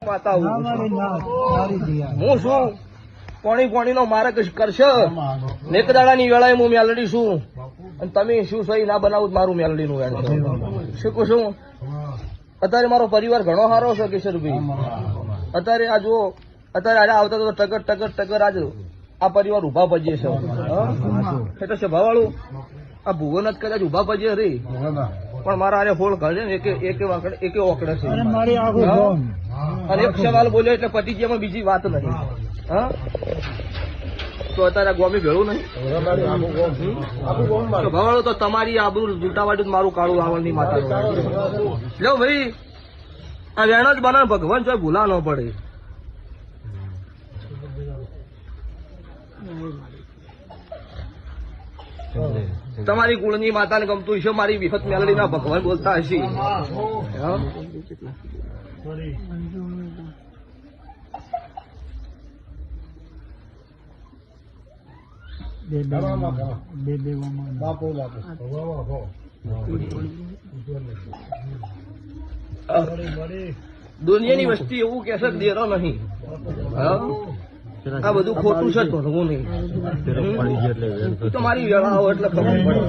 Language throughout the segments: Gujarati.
માતા હું શું પોણી નો મારે કરશે નેકદાડાની વેળાએ હું મેલડી છું અને તમે શું સહી ના બનાવું મારું મેલડી નું વેણ શીખું છું. અત્યારે મારો પરિવાર ઘણો સારો છે કિશોરભાઈ. અત્યારે આ જુઓ અત્યારે આજે આવતા તો ટકર આજ આ પરિવાર ઉભા પજે છે એટલે સભાવાળું આ ભુવન જ કદાચ ઉભા પજે રે પણ મારા આરે ફોલ કરે ને એકે ઓકડે છે અને એક સવાલ બોલ્યો એટલે પતિજીમાં બીજી વાત નહીં. હા તો અત્યારે ગોમી ભેળું નહીં ભવાળો તો તમારી આબરૂ જૂટાવાડ્યું મારું કાળું રાવણની માતા લો ભાઈ આ વેણ જ બનાવે ભગવાન જો ભૂલા ન પડે. તમારી કુળની માતાને ગમતું હશે મારી વિહત મેલડી ના ભગવાન બોલતા હશે. દુનિયાની વસ્તી એવું કે છે દેરો નહીં. આ બધું ખોટું છે ભરવું નહીં. તો મારી વેળાઓ એટલે ખબર પડે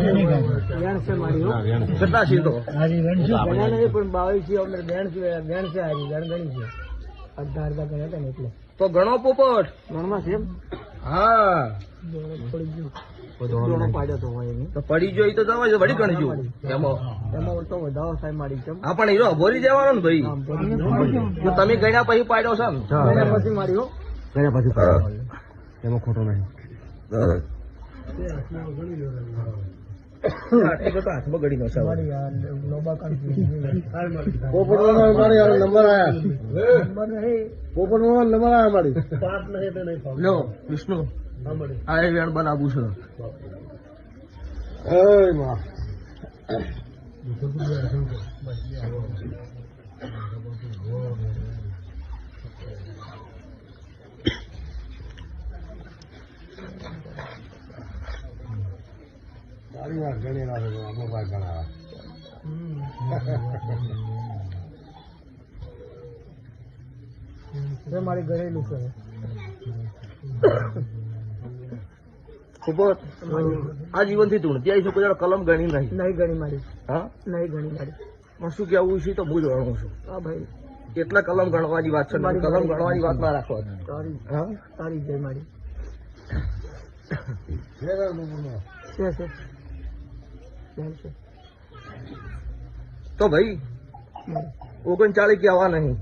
કેટલા છે તો પણ 22 તો ગણો પોપટ ગણમાં છે. હા તો પડી જોઈ તો જવા વળી ગણજો એમાં તો વધારો થાય મારી. હા પણ હીરો ભોરી જવાનો ને ભાઈ તમે ગણ્યા પછી પાડ્યો છે ને પછી માર્યો ગયા પછી એમાં ખોટો નહીં. હાથમાં ગળી નો વિષ્ણુ આ વેણ બનાવું છે. મારી ઘરેલું છે ખૂબ આ જીવનથી ધૂણતી આવી છું. કોઈ કલમ ગણી નહીં ગણી મારી. હા નહીં ગણી મારી. પણ શું કેવું છે તો હું જ ગણું છું. હા ભાઈ કેટલા કલમ ગણવાની વાત છે. મારી કલમ ગણવાની વાત ના રાખવા. હા તારી જય મારી. તો ભાઈ 39 કહેવા નહીં.